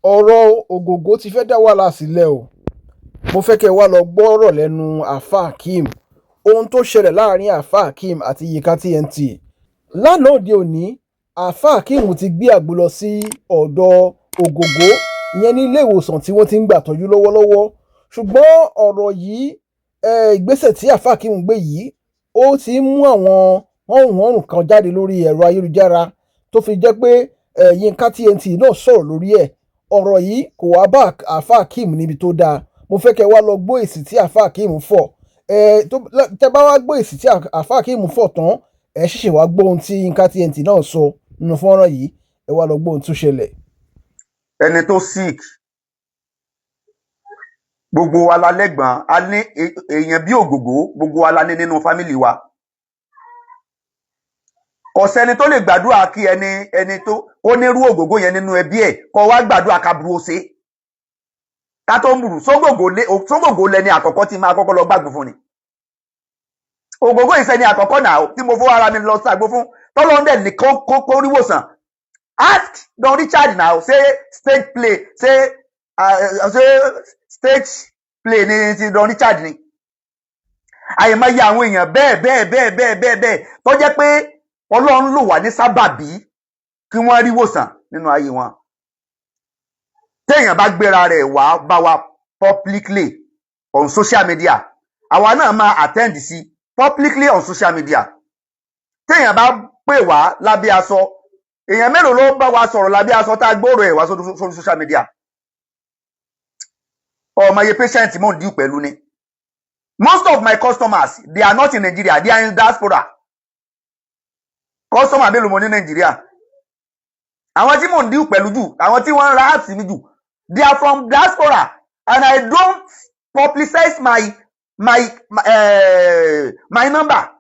Oro Ogogo ti fẹ́ dá wàhálà sílẹ̀ o. Mo fẹ́ kẹ́ wá lọ gbọ́ ọ̀rọ̀ lẹ́nu Alfa Akeem. Ohun tó ṣẹlẹ̀ láàrin Alfa Akeem àti Yinka Tnt. Lánàá òde òní, Alfa Akeem ti gbé àgbo lọ sí ọ̀dọ̀ Ogogo, ìyẹn ní ilé ìwòsàn tí wọ́n ti ń gbà tọ́jú lọ́wọ́lọ́wọ́. Ṣùgbọ́n ọ̀rọ̀ yìí, ìgbésẹ̀ tí Alfa Akeem gbé yìí, ó ti ń mú àwọn họ́rùn kan jáde lórí ẹ̀rọ ayélujára tó fi jẹ́ pé Yinka Tnt náà sọ̀rọ̀ lórí ẹ̀. Ọ̀rọ̀ yìí kò wá bá Alfa Akeem níbi tó dáa. Mo fẹ́ kẹ́ wá lọ gbọ́ èsì tí Alfa Akeem fọ̀. Tẹ́ bá wá gbọ́ èsì tí Alfa Akeem fọ̀ tán, ẹ ṣẹ̀ṣẹ̀ wá gbọ́ ohun tí Yinka Tnt náà sọ nínú fọ́nrán yìí. Ẹ wá lọ gbọ́ ohun tó ṣẹlẹ̀. Ẹni tó sick, gbogbo wa la lẹ́gbọ̀n, a ní èèyàn bí Ògògó, gbogbo wa la ní nínú fámìlì wa. Kò sẹ́ni tó lè gbàdúrà kí ẹni tó ó nírú Ògògó yẹn nínú ẹbí ẹ̀ kó wá gbàdúrà kábúrò ṣe. Ká tó ń bùrù sógògó lẹni àkọ́kọ́ tí máa kọ́kọ́ lọ gbàgbó fún ni. Ògògó ìṣẹ́ni àkọ́kọ́ náà tí mo fọwọ́ ara mi lọ ṣàgbó fún tọ́lọ́ndẹ̀ ní kó ríwòsàn. Ask Don Richard now, say stage play, say stage play ni ti Don Richard ni. Àyèmáyé àwọn èèyàn bẹ́ẹ̀ tó jẹ́ pé Ọlọ́run lò wá ní sábàbí kí wọ́n ríwòsàn nínú ayé wọn. Téèyàn bá gbéra rẹ̀ wá bá wa publicly on social media, àwa náà máa attend sí publicly on social media. Téèyàn bá pè wá lábẹ́ aṣọ, èèyàn mélòó ló bá wa sọ̀rọ̀ lábẹ́ aṣọ tá a gbòòrò ẹ̀ wá sórí social media. Ọmọ iye patient mò ń díù pẹ̀lú ni. Most of my customers, they are not in Nigeria, they are in diaspora. Customer mélòó mo ní Nigeria. Àwọn tí mò ń díù pẹ̀lú jù, àwọn tí wọ́n ń ra apps mi jù, they are from diaspora, and I don't publicize my number.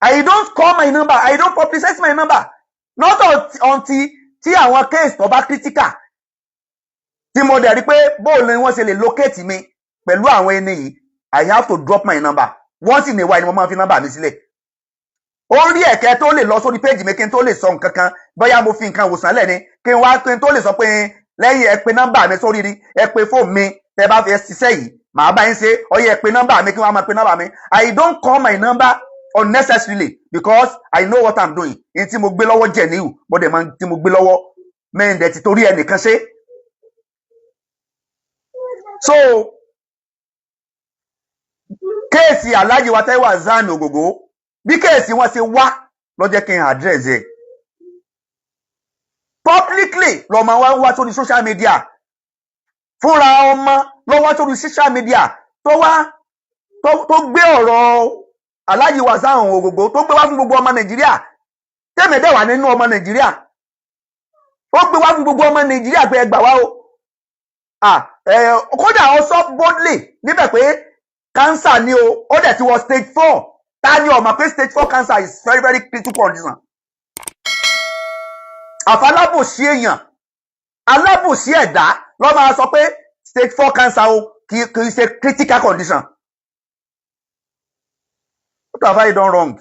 I don't call my number. I don't publicize my number. Not until tí àwọn case tó bá critical. Tí mo dẹ̀ rí pé bóòlù ni wọ́n ṣe lè locate mi pẹ̀lú àwọn ẹni yìí, I have to drop my number. Once in a while ni mo máa fi number mi sílẹ̀. Orí ẹ̀kẹ́ tó lè lọ sórí page mi kí n tó lè sọ nǹkan kan, bóyá mo fi nǹkan wòsàn lẹ̀ ni, kí n tó lè sọ pé lẹ́yìn ẹ pè number mi sórí ni, ẹ pè phone mi, tẹ́ bá fẹ́ ṣiṣẹ́ yìí, màá bá yín ṣe, ó yẹ ẹ pè number mi kí wọ́n máa pè number mi. I don't call my number unnecessarily because I know what I'm doing. In tí mo gbé lọ́wọ́ jẹ̀ níhù, mo dẹ̀ máa tí mo gbé lọ́wọ́ mẹ́rin dẹ̀ ti torí ẹnìkan ṣe. So, kéèsì Alhaji wa Taiwo Zani Ogogo, bí kéèsì wọn ṣe wá ló jẹ́ kí n address ẹ̀. Publicly lọ́mọ wa wá sórí social media. Fúnra ọmọ ló wá sórí social media tó gbé ọ̀rọ̀ Alhaji wa Zani Ogogo tó gbé wá fún gbogbo ọmọ Nàìjíríà. Tẹ́mi dẹ̀ wà nínú ọmọ Nàìjíríà. Ó gbé wá fún gbogbo ọmọ Nàìjíríà pé ẹ gbà wá o. Kódà ó sọ boldly níbẹ̀ pé cancer ni o, ó dẹ̀ ti wọ stage 4. Ta ni ó mọ̀ pé stage 4 cancer is very very critical condition. Àfàlábòsí èèyàn, alábòsí ẹ̀dá ló máa sọ pé stage 4 cancer o kì í ṣe critical condition. What have I done wrong?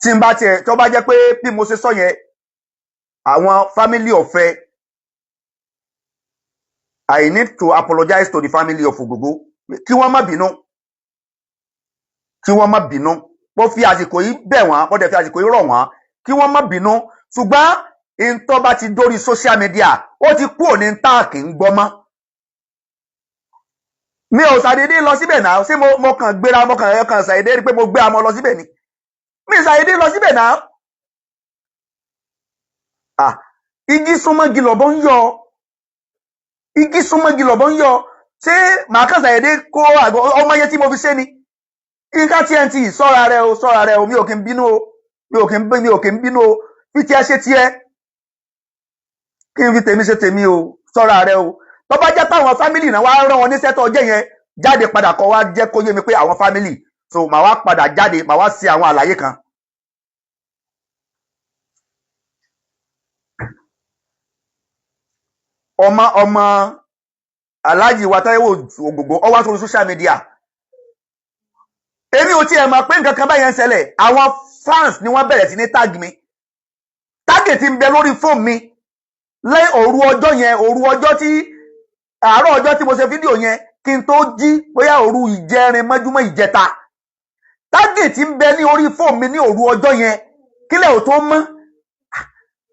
Tí n bá tiẹ̀ tó bá jẹ́ pé bí mo ṣe sọ yẹn, àwọn family ọ̀fẹ́, I need to apologize to the family of Ogogo. Kí wọ́n má bínú. Kí wọ́n má bínú. Mo fi àsìkò yìí bẹ̀ wọ́n, mo dẹ̀ fi àsìkò yìí rọ̀ wọ́n. Kí wọ́n má bínú. Ṣùgbọ́n in tó bá ti dórí social media, ó ti kúrò ní táàkì ń gbọ́ mọ́. Mi ò ṣàdédé lọ síbẹ̀ náà, ṣé mo kàn gbéra, mo kàn ṣàdédé rí pé mo gbé amọ lọ síbẹ̀ ni. Mi ṣàdédé lọ síbẹ̀ náà. Igi súnmọ́gi lọ̀bọ ń yọ. Igi súnmọ́gi lọ̀bọ ń yọ. Ṣé màá kàn ṣàdédé kó àgọ́ ọmọ yẹn tí mo fi ṣe ni? Yinka Tnt sọ́ra rẹ o, mi ò kí ń bínú o. Mi ò kí ń bínú o. Fi tiẹ̀ ṣe tiẹ̀. Kí n fi tèmi ṣe tèmi o. Sọ́ra rẹ o. Tó bá jẹ́ pé àwọn fámìlì náà wá rán wọn níṣẹ́ tó jẹ́ yẹn, jáde padà kó wá jẹ́ kó yé mi pé àwọn fámìlì. So màá wá padà jáde, màá wá ṣe àwọn àlàyé kan. Ọmọ Alhaji wa Taiwo Ogogo ó wá sórí social media. Èmi ò tiẹ̀ mọ̀ pé nǹkan kan báyẹn ń ṣẹlẹ̀. Àwọn fans ni wọ́n bẹ̀rẹ̀ sí ní tag mi. target ń bẹ lórí fóònù mi lẹ́yìn òru ọjọ́ tí àárọ̀ ọjọ́ tí mo ṣe fídíò yẹn kí n tó jí bóyá òru ìjẹrin mọ́júmọ́ ìjẹta. Target ń bẹ ní orí fóònù mi ní òru ọjọ́ yẹn kílẹ̀ ò tó mọ́.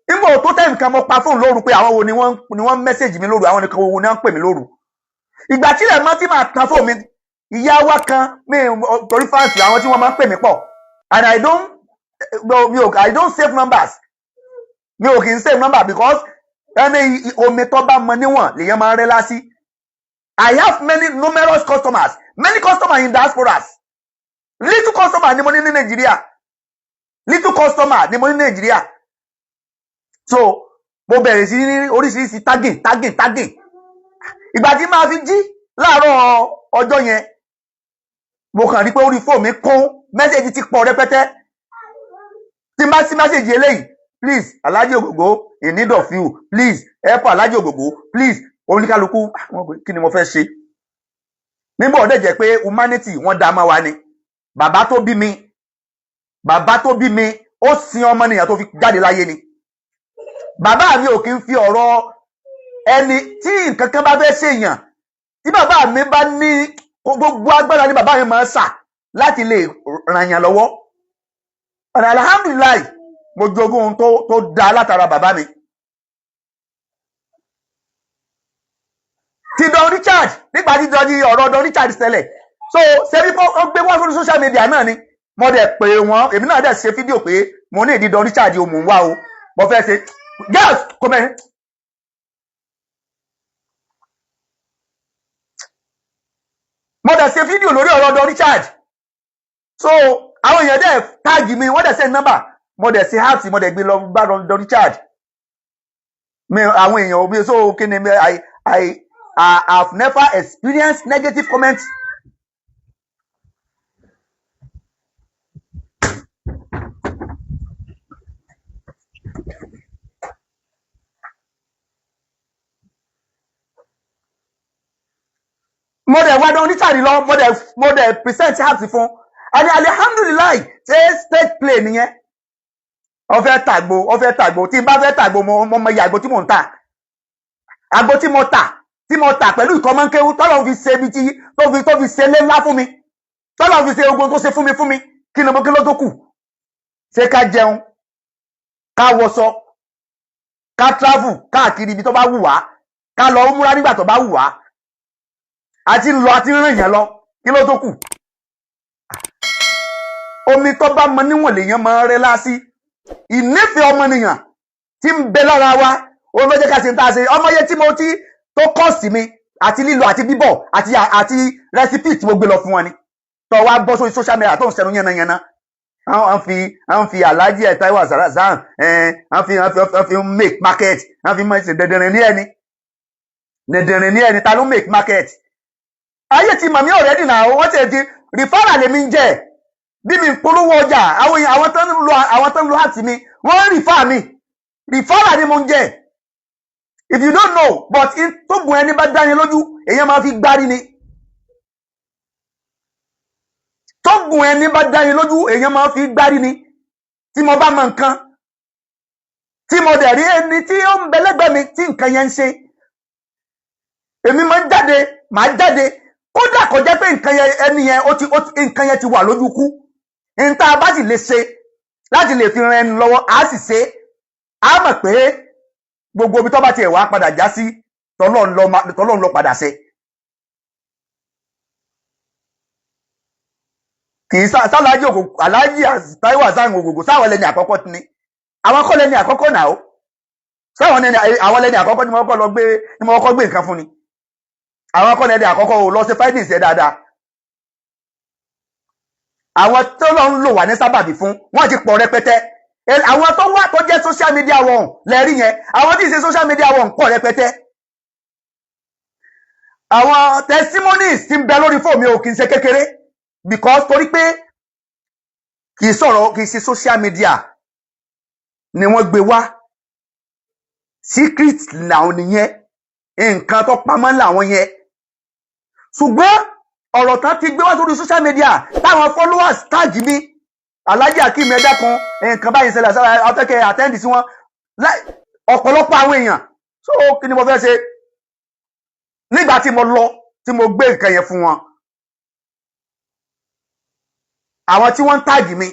Nígbà ò tó tẹ̀ nǹkan mo pa fóònù lóru pé àwọn wo ni wọ́n mẹ́sẹ̀jì mi lóru, àwọn nìkan wo ni wọ́n pè mí lóru. Ìgbà tí ilẹ̀ mọ́ tí màá tan fóònù mi, ìyá wa kan torí fáǹsì àwọn tí wọ́n máa ń pè mí pọ̀, and I don't save numbers. Mi ò kì í save number because ẹni omi tó bá mọ níwọ̀n lèyàn máa ń rẹ́ lásì. I have numerous customers in diasporas. Little customer ni mo ní Nàìjíríà. So mo bẹ̀rẹ̀ sí ní oríṣiríṣi tagging. Ìgbà tí máa fi jí láàárọ̀ ọjọ́ yẹn, mo kàn rí pé orí fóònù mi kún, mẹ́sẹ̀jì ti pọ̀ rẹpẹtẹ. Tí n bá sí mẹ́sẹ̀jì eléyìí, please Alhaji Ogogo in need of you, please help Alhaji Ogogo, please. Oníkálukú kí ni mo fẹ́ ṣe? Nígbà ó dẹ̀ jẹ́ pé humanity wọ́n dá máa wá ni. Bàbá tó bí mi ó sin ọmọnìyàn tó fi jáde láyé ni. Bàbá mi ò kí ń fi ọ̀rọ̀ ẹni tí nǹkan kan bá fẹ́ ṣèyàn, tí bàbá mi bá ní gbogbo agbára ni bàbá mi máa ń sà láti lè ràn yàn lọ́wọ́. Ọ̀nà alhamdulilayi mo jogún ohun tó dá látara bàbá mi. Ti Don Richard nígbà tí ọ̀rọ̀ Don Richard ṣẹlẹ̀, so ṣebí ó gbé wọ́n sórí social media náà ni mo dẹ̀ pè wọ́n, èmi náà dẹ̀ ṣe fídíò pé mo ní ìdí Don Richard o, mò ń wá o, mo fẹ́ ṣe girls comment. Mo dẹ̀ ṣe fídíò lórí ọ̀rọ̀ Don Richard, so àwọn èèyàn dẹ̀ táàgì mi, wọ́n dẹ̀ ṣe nọ́mbà, mo dẹ̀ ṣe heart, mo dẹ̀ gbé lọ bá Don Richard. Àwọn èèyàn òbí so kí ni I have never experienced negative comments. Mo dẹ̀ wá Don Richard lọ, mo dẹ̀ present heart fún. And alhamdulilayi ṣe stage play nìyẹn. Ó fẹ́ tàgbó tí n bá fẹ́ tàgbó mo mọ iye àgbo tí mò ń tà. Àgbo tí mo tà pẹ̀lú ìkọ́mọ́nkéwú tọ́lọ́ fi ṣe ibi tí tó fi ṣe lé ńlá fún mi. Tọ́lọ́ fi ṣe ogun tó ṣe fún mi kí ló tó kù. Ṣé ká jẹun, ká wọṣọ, ká travel káàkiri ibi tó bá wù wá, ká lọ múra nígbà tó bá wù wá. Àti rìn yẹn lọ, kí ló tó kù. Omi tó bá mọ níwọ̀n lèèyàn máa ń rẹ́ lásì. Ìnífẹ̀ẹ́ ọmọnìyàn tí ń bẹ lára wa, ó ló jẹ́ ká ṣe ń tà ṣe. Ọmọye tí mo ti tó kọ́ọ̀sì mi àti lílọ àti bíbọ̀ àti rẹ́sípì tí mo gbé lọ fún wọn ni. Tó wá bọ́ sórí social media tó ń sẹnu yánnayànna. Wọ́n fi Alhaji Taiwo Zarazan, wọ́n fi make market, wọ́n fi máa ṣe dẹ̀dẹ̀rìn ní ẹni ta ló make market. Ayé ti màmí already náà, wọ́n ti di rìfárà lèmi ń jẹ́. Bí mi polówó ọjà, àwọn tó ń lo àti mi, wọ́n rìfá mi. Rìfárà ni mo ń jẹ́. If you don't know, but tó gùn ẹni bá dání lójú, èyàn máa fi gbárí ni. Tó gùn ẹni bá dání lójú, èyàn máa fi gbárí ni. Tí mo bá mọ nǹkan, tí mo dẹ̀ rí ẹni tí ó ń bẹ lẹ́gbẹ̀ẹ́ mi tí nǹkan yẹn ń ṣe, èmi máa jáde. Kódà kò jẹ́ pé nǹkan yẹn ti wà lójú kú. Nta bá sì lè ṣe láti lè fi ran ẹni lọ́wọ́, a sì ṣe. A mọ̀ pé gbogbo ibi tó bá tiẹ̀ wá padà já sí tọ́lọ́run lọ padà ṣe. Kì í sálájì Ogogo, Alhaji Taiwo Ogogo sáwọn lẹ́ni àkọ́kọ́ ni. Àwọn kọ́ lẹ́ni àkọ́kọ́ náà ó. Àwọn lẹ́ni àkọ́kọ́ ni mo kọ́kọ́ gbé nǹkan fún ni. Àwọn kọ́ lẹ́ni àkọ́kọ́ ò lọ sí findings ẹ̀ dáadáa. Àwọn tó lọ ń lò wà ní sábàbí fún wọ́n ti pọ̀ rẹpẹtẹ. Àwọn tó wà tó jẹ́ social media wọn lẹ́rí yẹn, àwọn tí ì ṣe social media wọn pọ̀ rẹpẹtẹ. Àwọn testimonies tí ń bẹ lórí fóònù mi ò kì í ṣe kékeré, because torí pé kì í ṣe social media ni wọ́n gbé wá. Secret làwọn nìyẹn, nǹkan tó pamọ́ làwọn yẹn. Ṣùgbọ́n ọ̀rọ̀ tán ti gbé wá sórí social media táwọn followers tag mi, Alhaji Akeem ẹ̀dá kan nǹkan báyìí ṣẹlẹ̀ sára afẹ́kẹ́ attend sí wọn, ọ̀pọ̀lọpọ̀ àwọn èèyàn so kí ni mo fẹ́ ṣe nígbà tí mo lọ tí mo gbé nǹkan yẹn fún wọn àwọn tí wọ́n ń tàgì mi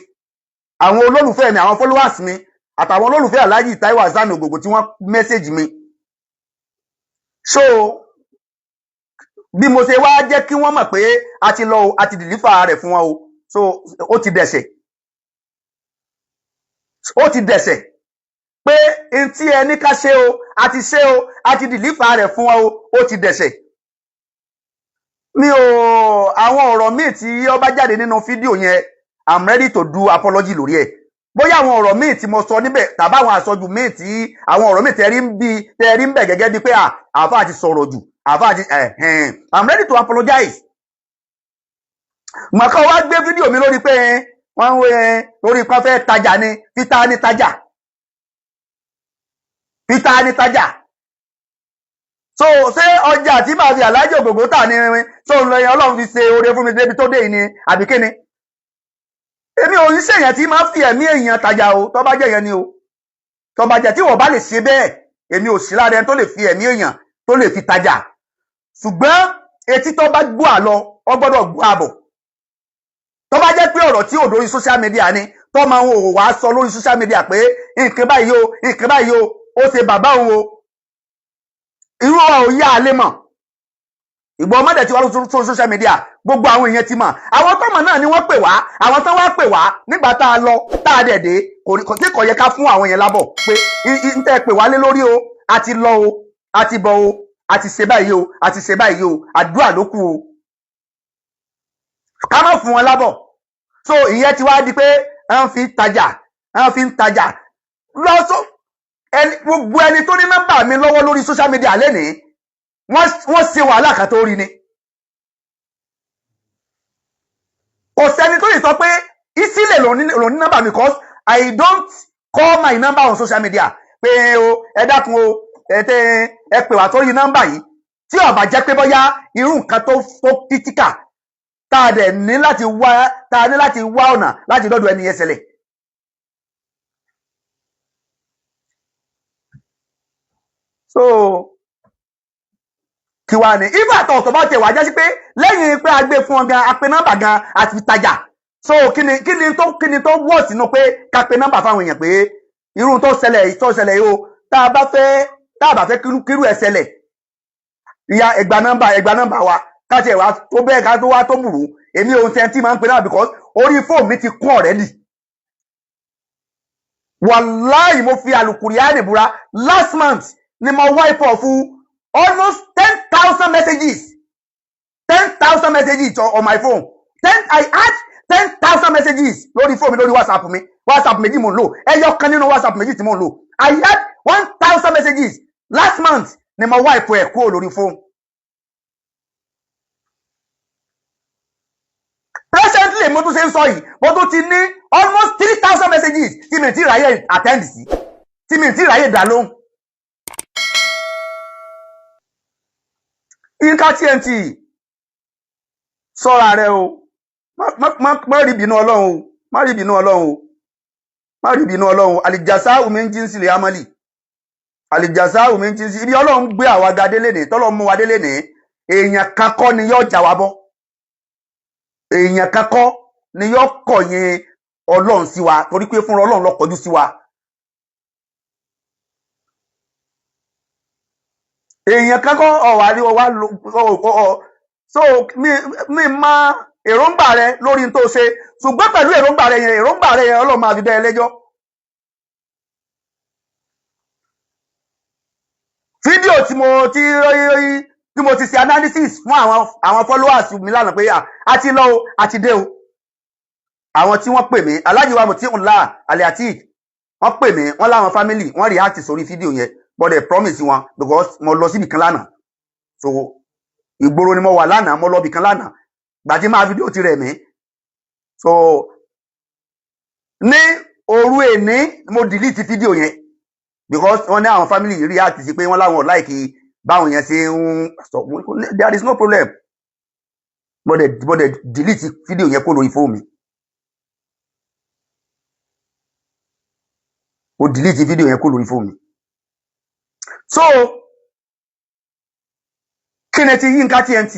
àwọn olólùfẹ́ mi àwọn followers mi àtàwọn olólùfẹ́ Alhaji Taiwo Hassan Ogogo tí wọ́n mẹ́sẹ̀jì mi so bí mo ṣe wá jẹ́ kí wọ́n mọ̀ pé a ti lọ a ti dìlífà rẹ̀ fún wọn o so ó ti dẹ̀ṣẹ̀ pé n tí ẹni ká ṣe o a ti ṣe o a ti dìlífà rẹ̀ fún wọn o ó ti dẹ̀ṣẹ̀ mi ò àwọn ọ̀rọ̀ míì tí ó bá jáde nínú fídíò yẹn I'm ready to do apology lórí ẹ̀ bóyá àwọn ọ̀rọ̀ míì tí mo sọ níbẹ̀ tàbí àwọn àsọjù míì tí àwọn ọ̀rọ̀ míì tẹ́rí ń bẹ̀ gẹ́gẹ́ bí pé àáfàá ti sọ̀rọ̀ jù àáfàá ti I'm ready to apologize. Màkà wá gbé fídíò mi lórí pé wọ́n ń lórí kan fẹ́ tajà ni fita ni tajà so ṣé ọjà tí màá fi Alhaji Ogogo tà ní so Ọlọ́run fi ṣe oore fún mi débi tó dé yìí ni àbí kíni èmi ò ní ṣèyàn tí máa fi ẹ̀mí èèyàn tajà o tó bá jẹ́ yẹn ni o tó bá jẹ́ tí wọ́n bá lè ṣe bẹ́ẹ̀ èmi ò sí lára ẹni tó lè fi ẹ̀mí èèyàn tó lè fi tajà ṣùgbọ́n etí tó bá gbọ́ àlọ ọ gbọ́dọ̀ gbọ́ àbọ̀ tó bá jẹ́ pé ọ̀rọ̀ tí ò lórí social media ni tó máa ń wò wá sọ lórí social media pé nǹkan báyìí o ó ṣe bàbá òun o irú wa ò yá alẹ́ mọ̀ ìgbọ́ ọmọdé tí wá lórí social media gbogbo àwọn èèyàn ti mọ̀ àwọn tọ́mọ̀ náà ni wọ́n pè wá àwọn tán wá pè wá nígbà tá a lọ tá a dẹ̀dẹ̀ kò yẹ ká fún àwọn èèyàn lábọ̀ pé n tẹ́ pè wá lé lórí o a ti lọ o a ti bọ̀ o a ti ṣe báyìí o a ti ṣe báyìí o àdúrà ló kù o ká má fún wọn lábọ̀ so ìyẹn ti wá di pé wọ́n fi ń tajà lọ́sọ̀ gbogbo ẹni tó ní nọ́mbà mi lọ́wọ́ lórí social media lénìí wọ́n ṣe wàhálà kan tó rí ni kò sẹ́ni tó lè sọ pé ìsílẹ̀ lò ní nọ́mbà mi because I don't call my number on social media pé o ẹ dákun o ẹ pè wá sórí nọ́mbà yìí tí ó bá jẹ́ pé bóyá irú nǹkan tó critical tá a ní láti wá ọ̀nà láti dọ́dọ̀ ẹni yẹn ṣẹlẹ̀. So kí wá ní ifá tọ̀tọ̀ bá tẹ̀ wá jẹ́ sí pé lẹ́yìn pé a gbé fún ọ gan a pe nọ́mbà gan àti fi tajà so kí ni tó wọ̀ sínú pé ká pe nọ́mbà fáwọn èèyàn pé irú tó ṣẹlẹ̀ yìí o tá a bá fẹ́ kírú ẹ̀ ṣẹlẹ̀ ìyá ẹgbà nọ́mbà wa ká tiẹ̀ wá tó bẹ́ẹ̀ ká tó wá tó burú èmi òun tẹ́ tí máa ń pe náà because orí fóònù mi ti kún already wàláì mo fi àlùkùránì búra last month ni mo wipe off almost 10,000 messages 10,000 messages on my phone I had 10,000 messages lórí fóònù mi lórí WhatsApp méjì mo ń lò ẹyọ kan nínú WhatsApp méjì tí mo ń lò I had 1,000 messages last month ni mo wipe ẹ̀ kúrò lórí fóònù. Presently mo tún ṣe ń sọ yìí mo tún ti ní almost 3,000 messages tí mi ti ráyè attend sí tí mi ti ráyè dá lóhùn. Yinka Tnt sọ́ra rẹ o má rí bínú Ọlọ́run àlìjàsá min jinsil amali àlìjàsá min jinsil ibi Ọlọ́run gbé àwa ga délé ní tọ́lọ́ mú wa délé ní èèyàn kan kọ́ ni yóò jà wá bọ́ èèyàn kan kọ́ ni yóò kọ̀yìn Ọlọ́run sí wa torí pé fúnra Ọlọ́run ló kọjú sí wa èèyàn kan kọ́ ọ̀wà rí ọwá so mi ma èròǹgbà rẹ lórí tó ṣe ṣùgbọ́n pẹ̀lú èròǹgbà rẹ yẹn Ọlọ́run máa fi dá ẹ lẹ́jọ́. Fídíò tí mo ti ṣe analysis fún àwọn followers mi lánàá pé a ti lọ o a ti dé o àwọn tí wọ́n pè mí Alhaji wa Nla Sile Ati wọ́n pè mí wọ́n láwọn family wọ́n react sórí fídíò yẹn but they promise wọn because mo lọ síbi kan lánàá so ìgboro ni mo wà lánàá mo lọ bí kan lánàá gbàtí máa fídíò ti rẹ̀ mí so ní òru èní mo delete fídíò yẹn because wọ́n ní àwọn family react sí pé wọ́n láwọn like báwọn yẹn ṣe ń sọ there is no problem but they delete fídíò yẹn kó lórí fóònù mi. ó delete fídíò yẹn kó lórí fóònù mi. So kí ni ti Yinka Tnt?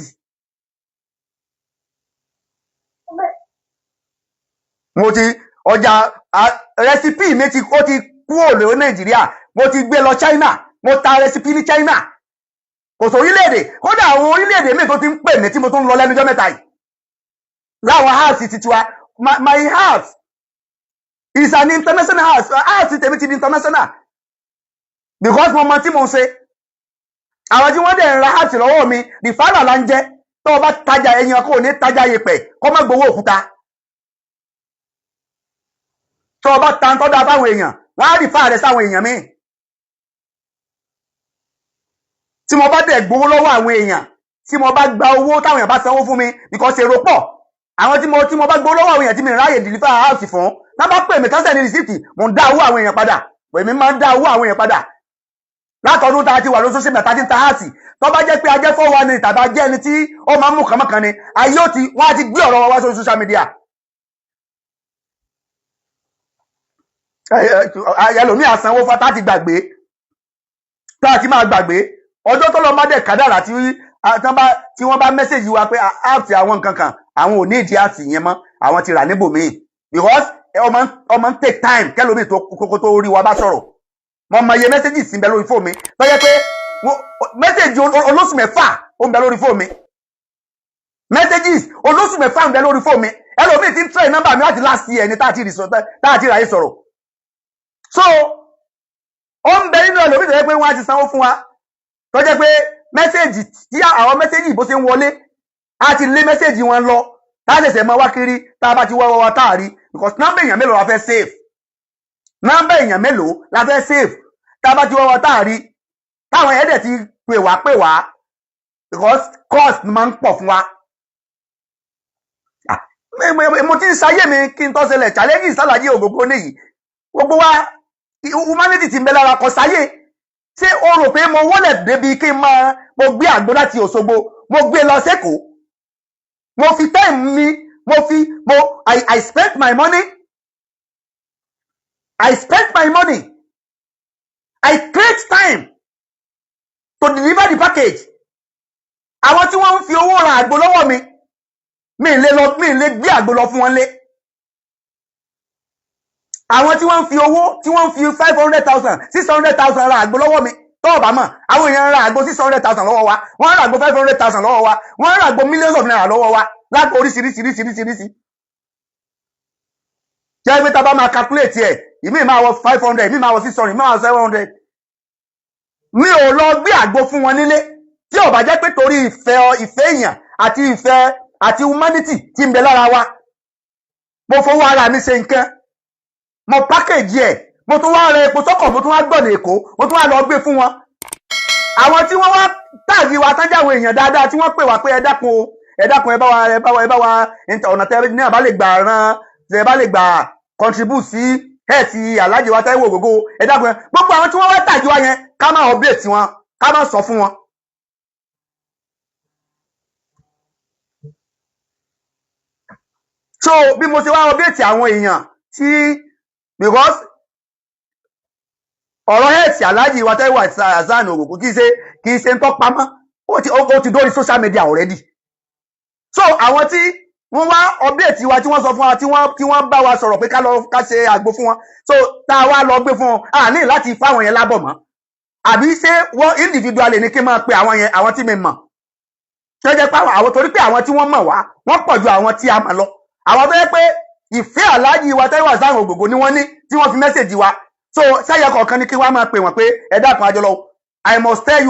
mo ti ọjà rẹsipí mi ó ti kúrò lórí Nàìjíríà, mo ti gbé lọ China, mo ta rẹsipí ní China, kò sí orílẹ̀-èdè, kódà àwọn orílẹ̀-èdè míì tó ti ń pè mí tí mo tún lọ lẹ́nu ọjọ́ mẹ́ta yìí láwọn house ti tiwa. My house is an international house tèmi ti di international because mo mọ tí mo ń ṣe. àwọn tí wọ́n dẹ̀ ń ra house lọ́wọ́ mi rìfánà là ń jẹ́, tó o bá tajà ẹyin kò ní tajà yẹpẹ̀ kó má gbowó òkúta. tó o bá ta ń tọ́da fáwọn èèyàn wọ́n á rìfá rẹ̀ sáwọn èèyàn míì. tí mo bá dẹ̀ gbowó lọ́wọ́ àwọn èèyàn, tí mo bá gba owó táwọn èèyàn bá sanwó fún mi because èrò pọ̀, àwọn tí mo bá gbowó lọ́wọ́ àwọn èèyàn tí mi ráyè deliver house fún, náà bá pè mí tọ́sẹ̀ ní rìsíìtì, mo ń dá owó àwọn èèyàn padà, èmi máa ń dá owó àwọn èèyàn padà. látọdún tá a ti wà lóṣù sí mẹ́ta tí ń ta house, tó bá jẹ́ pé ajẹ́ fọ́wọ́ ni tàbí ajẹ́ ẹni tí ó máa ń mú kànmọ́kàn ni, ayé wọ́n á ti gbé ọ̀rọ̀ wa wá sórí social media. ẹlòmíì àsanwó fún tá ti gbàgbé, tá a ti máa gbàgbé ọjọ́ tó lọ má dẹ̀ kádàrà tí wọ́n bá mẹ́sẹ̀jì wa pé áàpì àwọn nǹkan kan àwọn ò ní ìdí àti yẹn mọ́, àwọn ti rà níbòmíì because ọmọ ń take time kẹlòmíì tó kókó tó rí wa bá sọ̀rọ̀. mo mọ iye mẹ́sẹ̀jì sí ń bẹ lórí fóònù mi tó yẹ pé mẹ́sẹ̀jì olóṣù mẹ́fà ó ń bẹ lórí fóònù mi, mẹ́sẹ̀jì olóṣù mẹ́fà ń bẹ lórí fóònù mi. ẹlòmíì ti ń tẹ̀ nọ́mbà mi láti last year ní tá a ti ráyè sọ̀rọ̀. so ó ń bẹ nínú ẹlòmíì tó yẹ pé wọ́n á ti sanwó fún wa, tó jẹ́ pé mẹ́sẹ̀jì tí àwọn mẹ́sẹ̀jì bó ṣe ń wọlé á ti lé mẹ́sẹ̀jì wọn lọ, tá a ṣẹ̀ṣẹ̀ máa wá kiri tá a bá ti wá wá táàrí because nọ́mbà èèyàn mélòó la fẹ́ save, nọ́mbà èèyàn mélòó la fẹ́ save tá a bá ti wá wá táàrí, táwọn ẹ̀dẹ̀ ti pè wá because cost máa ń pọ̀ fún wa. mo ti ń ṣayé mi kí n tó ṣẹlẹ̀ challenge Faraya Ogogo nìyí, gbogbo wa humanity ti ń bẹ lára kọ sáyé. ṣé o rò pé mo wọlé débi kí n mo gbé àgbo láti Òṣogbo mo gbé lọ sẹ́kọ̀ọ́, mo fi time mi I spent my money, I create time to deliver the package. àwọn tí wọ́n ń fi owó ra àgbo lọ́wọ́ mi lè gbé àgbo lọ fún wọn lé. àwọn tí wọ́n ń fi owó tí wọ́n ń fi 500,000 600,000 ra àgbo lọ́wọ́ mi tó ọ̀bá mọ̀, àwọn èèyàn ra àgbo 600,000 lọ́wọ́ wa, wọ́n ra àgbo 500,000 lọ́wọ́ wa, wọ́n ra àgbo millions of naira lọ́wọ́ wa láti oríṣiríṣiríṣiríṣi. jẹ́ pé tá a bá máa calculate ẹ̀, ìmí máa wọ 500, ìmí máa wọ 600, ìmí máa wọ 700. mi ò lọ gbé àgbo fún wọn nílé tí ò bá jẹ́ pé torí ìfẹ́ èèyàn àti ìfẹ́ àti humanity tí ń bẹ lára wa. mo fowó ara mi ṣe nǹkan, mo package ẹ̀, mo tún wá rẹ epo sọ́kọ̀, mo tún wá gbọ̀nà Èkó, mo tún wá lọ gbé fún wọn. àwọn tí wọ́n wá tààgì wa tán jáwọ́ èèyàn dáadáa tí wọ́n pè wá pé ẹ dákun ẹ bá wa ọ̀nà tẹ́ ní àbá lè gbà ran ẹ bá lè gbà contribute sí ẹ̀ẹ́tì Alhaji wa Faraya Ogogo, ẹ dákun gbogbo àwọn tí wọ́n wá tààgì wa yẹn ká má update wọn, ká má sọ fún wọn. so bí mo ṣe wá update àwọn èèyàn tí because ọ̀rọ̀ ẹ̀sì Alhaji wa Faraya Ogogo kì í ṣe ń tọ́ pamọ́, ó ti dórí social media already. so àwọn tí wọ́n wá update wa tí wọ́n sọ fún wa tí wọ́n bá wa sọ̀rọ̀ pé ká ṣe àgbo fún wọn, so tá a wá lọ gbé fún wọn, a ní láti fáwọn yẹn lábọ̀ mọ́, àbí ṣé wọ́n individual ní kí n máa pe àwọn yẹn, àwọn tí mi mọ̀ ṣé jẹ́ pé àwọn torí pé àwọn tí wọ́n mọ̀ wá wọ́n pọ̀ ju àwọn tí a mọ̀ lọ. àwọn tó yẹ pé ìfẹ́ Alhaji wa Faraya Ogogo ni wọ́n ní tí wọ́n fi mẹ́sẹ̀jì wa, so ṣáyẹ kọ̀ọ̀kan ní kí wọ́n máa pè wọ́n pé ẹ dákun àjọlọ. I must tell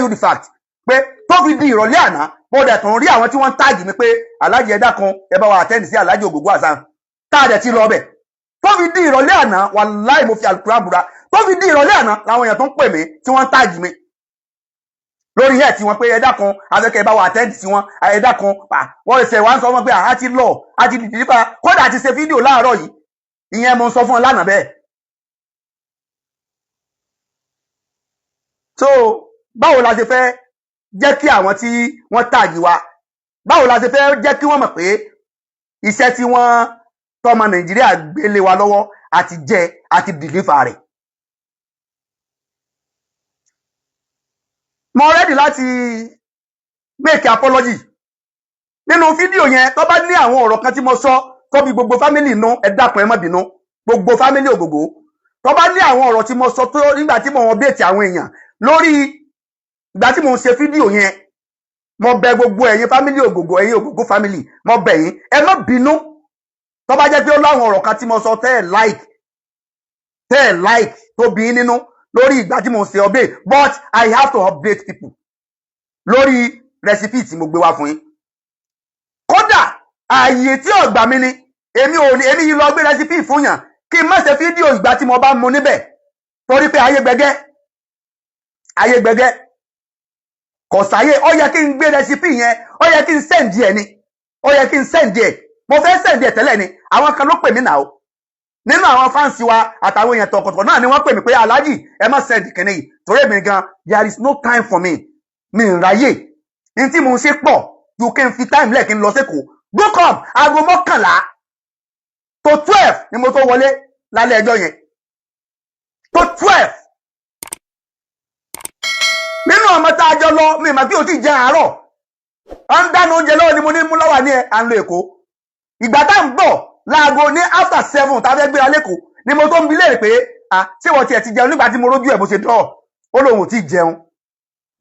you the fact pé tó fi di ìrọ̀lẹ́ àná mo dẹ̀ tún rí àwọn tí wọ́n ń táàgì mi pé Alhaji ẹ dákun ẹ bá wa attend sí Alhaji Ogogo Hasan, tá a dẹ̀ ti lọ ọbẹ̀. tó fi di ìrọ̀lẹ́ àná wàláì mo fi Al-Qur'an búra, tó fi di ìrọ̀lẹ́ àná làwọn èèyàn tó ń pè mí tí wọ́n ń táàgì mi lórí ẹ̀ tí wọ́n pé ẹ dákun afẹ́kẹ́ ẹ bá wa attend sí wọn, ẹ dákun wọ́n ṣe wá ń sọ wọn pé a ti lọ a ti dìde nípa kódà àti ṣe fídíò láàárọ̀ yìí, ìyẹn mo ń sọ fún ọ lánàá bẹ́ẹ̀. so báwo la ṣe fẹ́ jẹ́ kí àwọn tí wọ́n tààgì wa, báwo la ṣe fẹ́ jẹ́ kí wọ́n mọ̀ pé iṣẹ́ tí wọ́n tọ́mọ Nàìjíríà gbélé wa lọ́wọ́ àti jẹ àti deliver rẹ̀. Mo ready láti make apology nínú fídíò yẹn. Tó bá ní àwọn ọ̀rọ̀ kan tí mo sọ tó bí gbogbo family nú, ẹ dákun ẹ má bínú, gbogbo family Ogogo. Tó bá ní àwọn ọ̀rọ̀ tí mo sọ tó nígbà tí mo update àwọn èèyàn lórí ìgbà tí mo ń ṣe fídíò yẹn, mo bẹ̀ gbogbo ẹ̀yin family Ogogo, ẹ̀yin Ogogo family, mo bẹ̀ yín ẹ má bínú. Tó bá jẹ́ pé ó láwọn ọ̀rọ̀ kan tí mo sọ tẹ́ ẹ like tó bí nínú lórí ìgbà tí mo ń ṣe update, but I have to update people lórí recipe tí mo gbé wá fún yín. Kódà ààyè tí ọ̀gbà mi ni èmi yìí lọ gbé recipe fún yàn kí n má ṣe fídíò ìgbà tí mo bá mu níbẹ̀ torí pé ayé gbẹgẹ́ kò sáyé. Ó yẹ kí n gbé recipe yẹn, ó yẹ kí n send ẹ̀ ni, ó yẹ kí n send ẹ̀. Mo fẹ́ send ẹ̀ tẹ́lẹ̀ ni, àwọn kan ló pè mí náà nínú àwọn fáǹsì wa àtàwọn èèyàn tọkọtọ náà ni wọ́n pè mí pé Alhaji ẹ má send kìíní yìí torí èmi gan there is no time for me, mi ń ráyè. Ní tí mo ń ṣe pọ̀ ju kí n fi time lẹ̀ kí n lọ sẹ́kọ̀ọ́. Go come aago 11 to 12 ni mo tó wọlé lálẹ́ ẹjọ́ yẹn, to 12. Nínú ọmọ tá a jọ lọ mi mà bí o ti jẹ àárọ̀, à ń dáná oúnjẹ lọ́wọ́ ni mo ní mú lọ́wọ́ ní à ń lo Èkó. Ìgbà tá ń bọ̀ láago ní after 7 tá a fẹ́ gbéra lẹ́kọ̀ọ́ ni mo tó ń bi léèrè pé ṣé wọ́n tiẹ̀ ti jẹun nígbà tí mo rójú ẹ̀ bó ṣe dọ̀ ó lóun ò tí jẹun.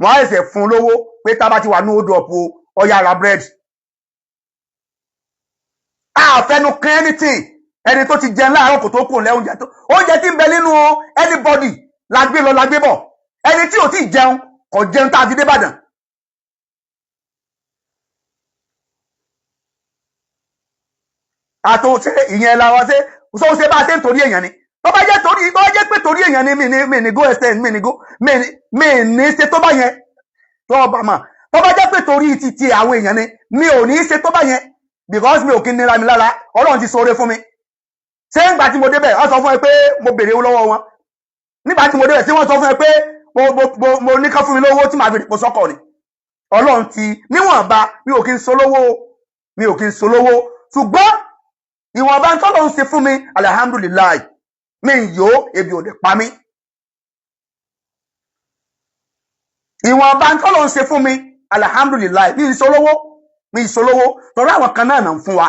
Wọ́n á ẹsẹ̀ fún un lówó pé tá a bá ti wà ní hold up o ọya ra bread. Àfẹnu kan anything ẹni tó ti jẹun láàárọ̀ kò tó kù lẹ́ oúnjẹ tí ń bẹ nínú anybody la gbé lọ la gbé bọ̀. Ẹni tí ò tí jẹun kò jẹun tá a fi dé Ìbàdàn. Àtòṣe ìyẹn la wá ṣe so ṣe bá ṣe ń torí èèyàn ni. Tó bá jẹ́ pé torí èèyàn ni mi ní go extend mi ní ṣe tó bá yẹn tó bá mà. Tó bá jẹ́ pé torí ti àwọn èèyàn ni mi ò ní ṣe tó bá yẹn because mi ò kí nira mi lára. Ọlọ́run ti ṣoore fún mi. Ṣé nígbà tí mo débẹ̀ wọ́n sọ fún ẹ pé mo béèrè owó lọ́wọ́ wọn? Nígbà tí mo débẹ̀ tí wọ́n sọ fún ẹ pé mo ní kán fún mi lówó tí màá fi dìpọ̀ sọ́kọ̀ ni. Ọlọ́run ti níwọ̀nba mi ò kí ń solówó ṣùgbọ́n ìwọ̀nba ń tọ́lọ́ ń ṣe fún mi alhamdulilayi mi ń yó ebi ò lè pa mí. Ìwọ̀nba ń tọ́lọ́ ń ṣe fún mi alhamdulilayi mi ń solówó torí àwọn kan náà ń fún wa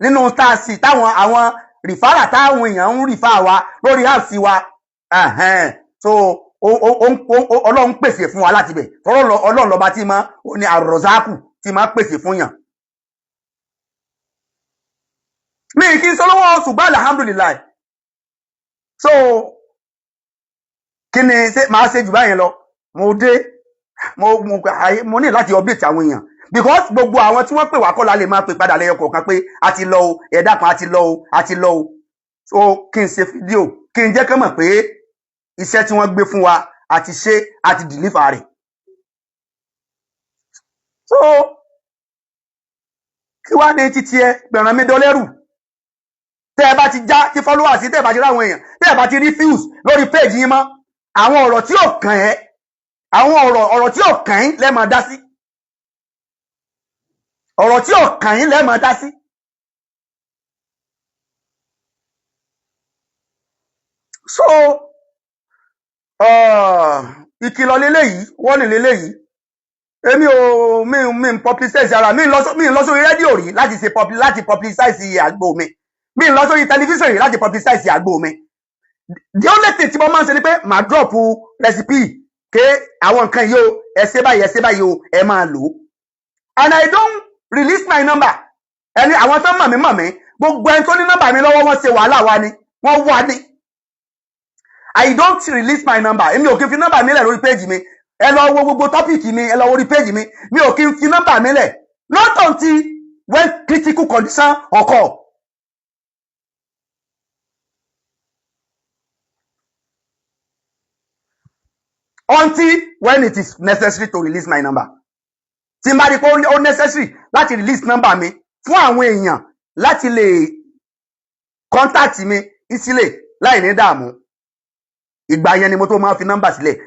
nínú táàsì táwọn àwọn rìfárà táwọn èèyàn ń rìfá wa lórí àṣì wa so Ọlọ́run pèsè fún wa láti bẹ̀ Ọlọ́run lọ́ba tí máa ní àrọ̀zákù tí máa pèsè fún yàn. Mi kì í solówó ṣùgbọ́n alhamdulilayi. So kí ni máa ṣe jù báyẹn lọ? Mo dé mo ní láti update àwọn èèyàn because gbogbo àwọn tí wọ́n pè wá kọ́ la lè máa pè padà lẹ́yọ kọ̀ọ̀kan pé a ti lọ o ẹ̀dá kan a ti lọ o. So kí n ṣe fídíò kí n jẹ́ kán mọ̀ pé iṣẹ́ tí wọ́n gbé fún wa àti ṣe àti deliver rẹ̀. So kí wá ní títí ẹ gbẹ̀ràn mi dọ́lẹ́rù? Tẹ́ ẹ bá ti já tí followers tẹ́ ẹ bá ti ráwọn èèyàn tẹ́ ẹ bá ti refuse lórí page yín mọ́ àwọn ọ̀rọ̀ tí ò kàn ẹ́ àwọn ọ̀rọ̀ tí ò kàn yín lẹ́ máa dá sí. Ọ̀rọ̀ tí ò kàn yín lẹ́ máa dá sí. So ìkìlọ̀ leléyìí wọ́n ní leléyìí èmi ò mi ń publicize ara mi ń lọ sórí rédíò rí láti publicize àgbo mi. Mi lọ sórí tẹlifíṣàn yìí láti publicize àgbo mi. The only thing tí mo máa ń ṣe ni pé màá drop recipe ké àwọn nǹkan yìí o ẹ ṣe báyìí o ẹ máa lò ó. And I don't release my number. Ẹni àwọn tó mọ̀ mí gbogbo ẹni tó ní nọ́mbà mi lọ́wọ́ wọ́n ṣe wàhálà wa ni wọ́n wà ní. I don't release my number. Èmi ò kí n fi nọ́mbà mi lẹ̀ lórí page mi. Ẹ lọ wo gbogbo topic mi ẹ lọ wo orí page mi. Mi ò kí n fi nọ́mbà mi lẹ̀ not until when critical condition occur. Until when it is necessary to release my number. Tí n bá rí pé ó necessary láti release number mi fún àwọn èèyàn láti lè contact mi ìsílẹ̀ láì ní dààmú. Ìgbà yẹn ni mo tó máa fi number sílẹ̀.